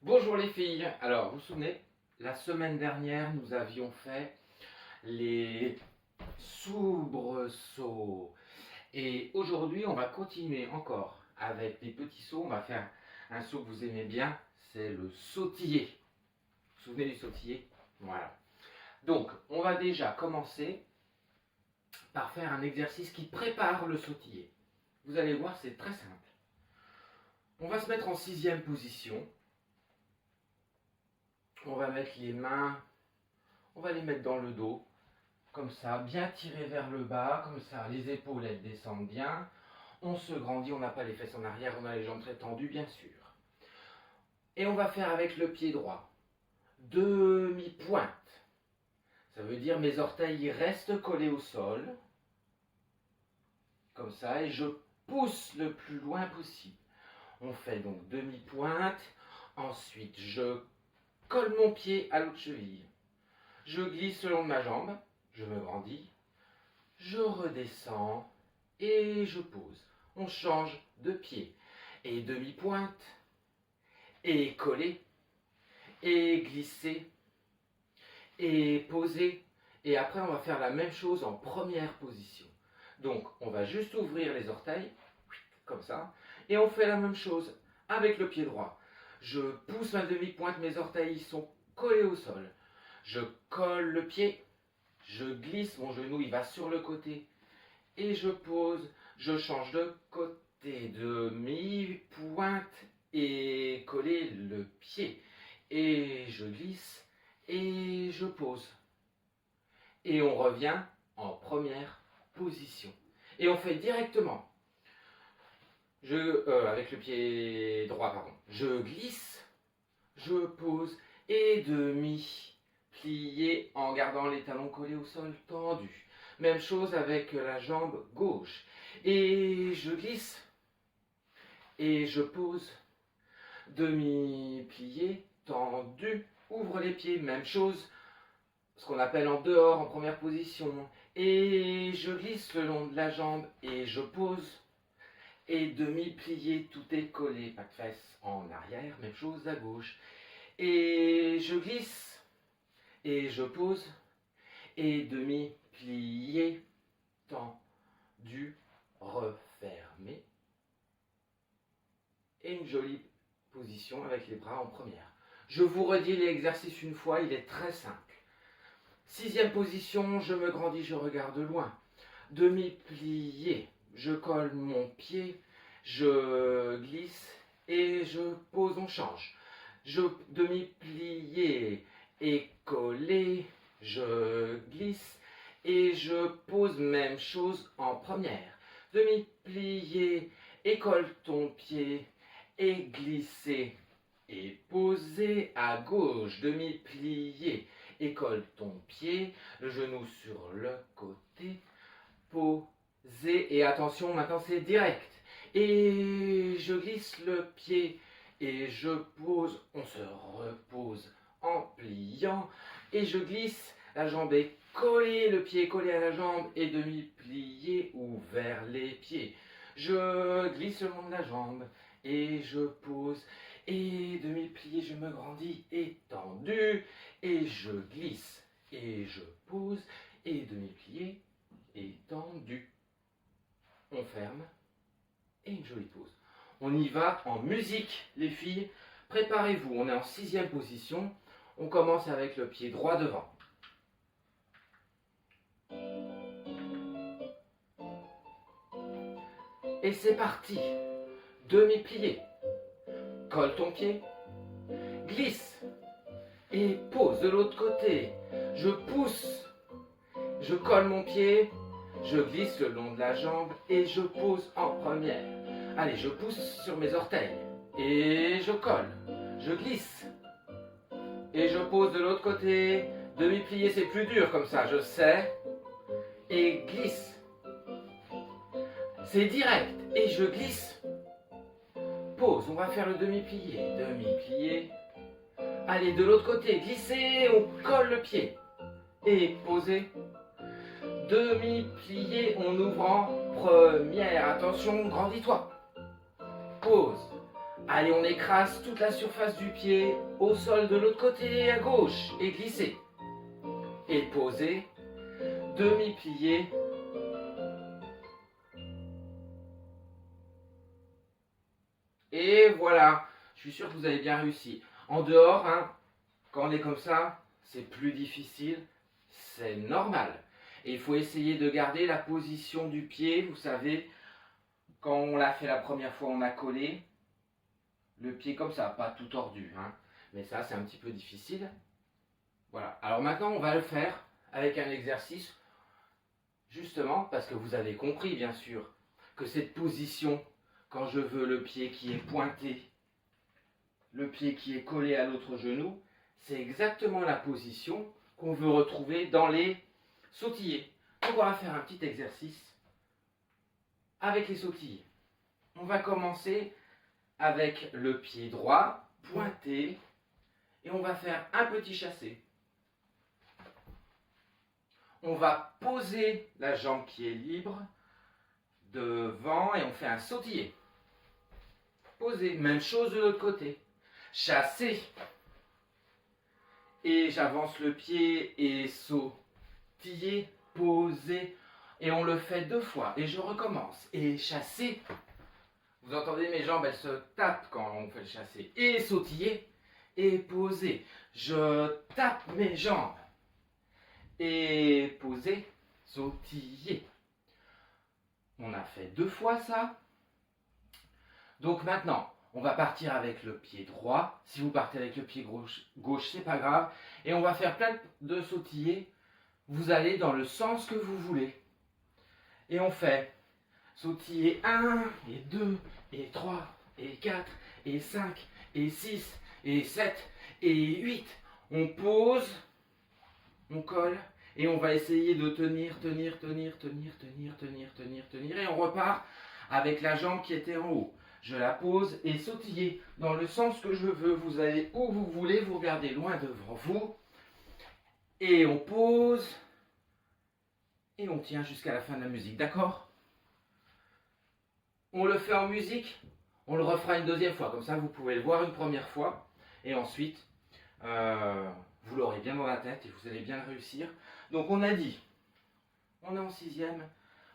Bonjour les filles. Alors, vous vous souvenez, la semaine dernière, nous avions fait les soubresauts. Et aujourd'hui, on va continuer encore avec des petits sauts. On va faire un saut que vous aimez bien, c'est le sautiller. Vous vous souvenez du sautiller? Voilà. Donc, on va déjà commencer par faire un exercice qui prépare le sautiller. Vous allez voir, c'est très simple. On va se mettre en 6e position. On va mettre les mains, on va les mettre dans le dos, comme ça, bien tiré vers le bas, comme ça, les épaules elles descendent bien. On se grandit, on n'a pas les fesses en arrière, on a les jambes très tendues, bien sûr. Et on va faire avec le pied droit. Demi-pointe. Ça veut dire mes orteils restent collés au sol, comme ça, et je pousse le plus loin possible. On fait donc demi-pointe. Ensuite, je colle mon pied à l'autre cheville. Je glisse le long de ma jambe, je me grandis, je redescends et je pose. On change de pied. Et demi-pointe, et coller, et glisser, et poser. Et après, on va faire la même chose en première position. Donc, on va juste ouvrir les orteils, comme ça, et on fait la même chose avec le pied droit. Je pousse ma demi-pointe, mes orteils sont collés au sol. Je colle le pied, je glisse, mon genou il va sur le côté et je pose, je change de côté, demi-pointe et coller le pied et je glisse et je pose et on revient en première position et on fait directement. Avec le pied droit, pardon. Je glisse, je pose et demi plié en gardant les talons collés au sol tendus. Même chose avec la jambe gauche. Et je glisse et je pose. Demi plié, tendu, ouvre les pieds. Même chose, ce qu'on appelle en dehors, en première position. Et je glisse le long de la jambe et je pose. Et demi-plié, tout est collé, pas de fesses en arrière, même chose à gauche. Et je glisse, et je pose, et demi-plié, tendu, refermé. Et une jolie position avec les bras en première. Je vous redis l'exercice une fois, il est très simple. 6e position, je me grandis, je regarde loin. Demi-plié, je colle mon pied, je glisse et je pose, on change. Je demi-plié et collé, je glisse et je pose, même chose en première. Demi-plié et colle ton pied et glisser et poser à gauche, demi-plié et colle ton pied, le genou sur le côté, poser et attention, maintenant c'est direct. Et je glisse le pied et je pose, on se repose en pliant et je glisse, la jambe est collée, le pied est collé à la jambe et demi-plié ouvert les pieds. Je glisse le long de la jambe et je pose et demi-plié, je me grandis étendu et je glisse et je pose et demi-plié étendu. On ferme et une jolie pause. On y va en musique, les filles. Préparez-vous, on est en 6e position. On commence avec le pied droit devant. Et c'est parti. Demi-plié. Colle ton pied. Glisse. Et pose de l'autre côté. Je pousse. Je colle mon pied. Je glisse le long de la jambe et je pose en première. Allez, je pousse sur mes orteils. Et je colle. Je glisse. Et je pose de l'autre côté. Demi-plié, c'est plus dur comme ça, je sais. Et glisse. C'est direct. Et je glisse. Pose, on va faire le demi-plié. Demi-plié. Allez, de l'autre côté, glissez, on colle le pied. Et posez. Demi-plié, on ouvre en première. Attention, grandis-toi. Pose. Allez, on écrase toute la surface du pied au sol de l'autre côté à gauche et glissez. Et posez, demi-plié. Et voilà, je suis sûr que vous avez bien réussi. En dehors, hein, quand on est comme ça, c'est plus difficile, c'est normal. Et il faut essayer de garder la position du pied, vous savez, quand on l'a fait la première fois, on a collé le pied comme ça, pas tout tordu, hein. Mais ça, c'est un petit peu difficile. Voilà, alors maintenant, on va le faire avec un exercice, justement, parce que vous avez compris, bien sûr, que cette position, quand je veux le pied qui est pointé, le pied qui est collé à l'autre genou, c'est exactement la position qu'on veut retrouver dans les sautillés. Donc on va faire un petit exercice avec les sautillés. On va commencer avec le pied droit pointé et on va faire un petit chassé. On va poser la jambe qui est libre devant et on fait un sautillé. Posé, même chose de l'autre côté. Chassé. Et j'avance le pied et sautillé, posé. Et on le fait 2 fois. Et je recommence. Et chassé. Vous entendez mes jambes, elles se tapent quand on fait le chassé. Et sautillé. Et posé. Je tape mes jambes. Et posé. Sautillé. On a fait 2 fois ça. Donc maintenant, on va partir avec le pied droit. Si vous partez avec le pied gauche, c'est pas grave. Et on va faire plein de sautillés. Vous allez dans le sens que vous voulez. Et on fait sautiller 1, et 2, et 3, et 4, et 5, et 6, et 7, et 8. On pose, on colle, et on va essayer de tenir. Et on repart avec la jambe qui était en haut. Je la pose et sautiller dans le sens que je veux. Vous allez où vous voulez, vous regardez loin devant vous. Et on pose. Et on tient jusqu'à la fin de la musique, d'accord? On le fait en musique, on le refera une 2e fois. Comme ça, vous pouvez le voir une première fois. Et ensuite, vous l'aurez bien dans la tête et vous allez bien le réussir. Donc on a dit, on est en 6e.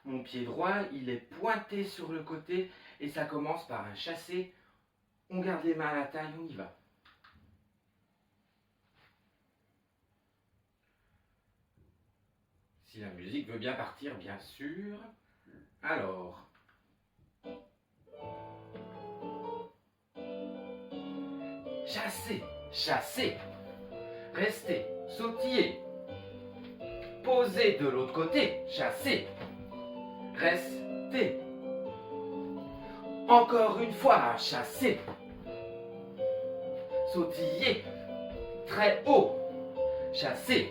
Mon pied droit, il est pointé sur le côté et ça commence par un chassé. On garde les mains à la taille, on y va. Si la musique veut bien partir, bien sûr. Alors. Chassé, chassé. Restez, sautillez. Posez de l'autre côté, chassez. Restez. Encore une fois, chassez. Sautillez. Très haut. Chassez.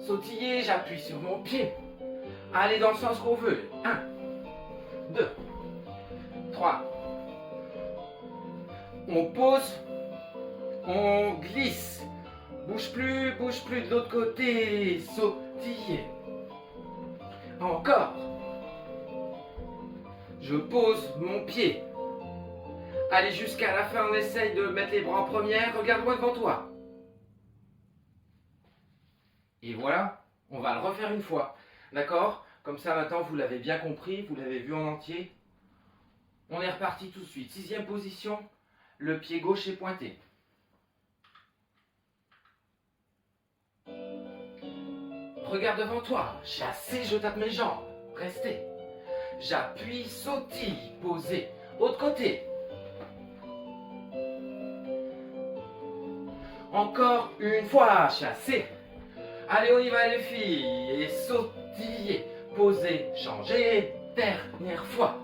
Sautillez, j'appuie sur mon pied. Allez dans le sens qu'on veut. 1, 2, 3. On pose. On glisse. Bouge plus de l'autre côté. Sautillez. Encore. Je pose mon pied. Allez jusqu'à la fin, on essaye de mettre les bras en première. Regarde-moi devant toi. Et voilà, on va le refaire une fois. D'accord? Comme ça maintenant vous l'avez bien compris, vous l'avez vu en entier. On est reparti tout de suite. 6e position, le pied gauche est pointé. Regarde devant toi, chassé, je tape mes jambes. Restez. J'appuie, sautille, posé. Autre côté. Encore une fois, chassé. Allez, on y va les filles. Et sautiller, poser, changer. Dernière fois.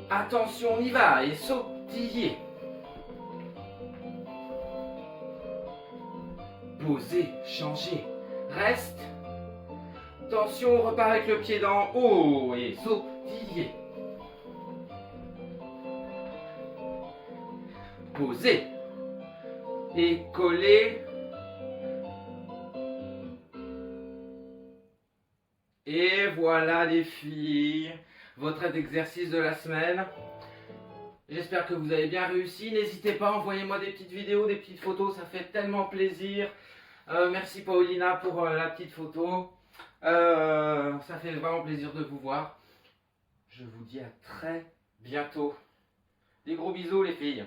Attention, on y va. Et sautiller. Poser, changer. Reste. Attention, on repart avec le pied d'en haut. Et sautiller. Poser. Et coller. Et voilà les filles, votre exercice de la semaine. J'espère que vous avez bien réussi. N'hésitez pas, envoyez-moi des petites vidéos, des petites photos, ça fait tellement plaisir. Merci Paulina pour la petite photo. Ça fait vraiment plaisir de vous voir. Je vous dis à très bientôt. Des gros bisous les filles.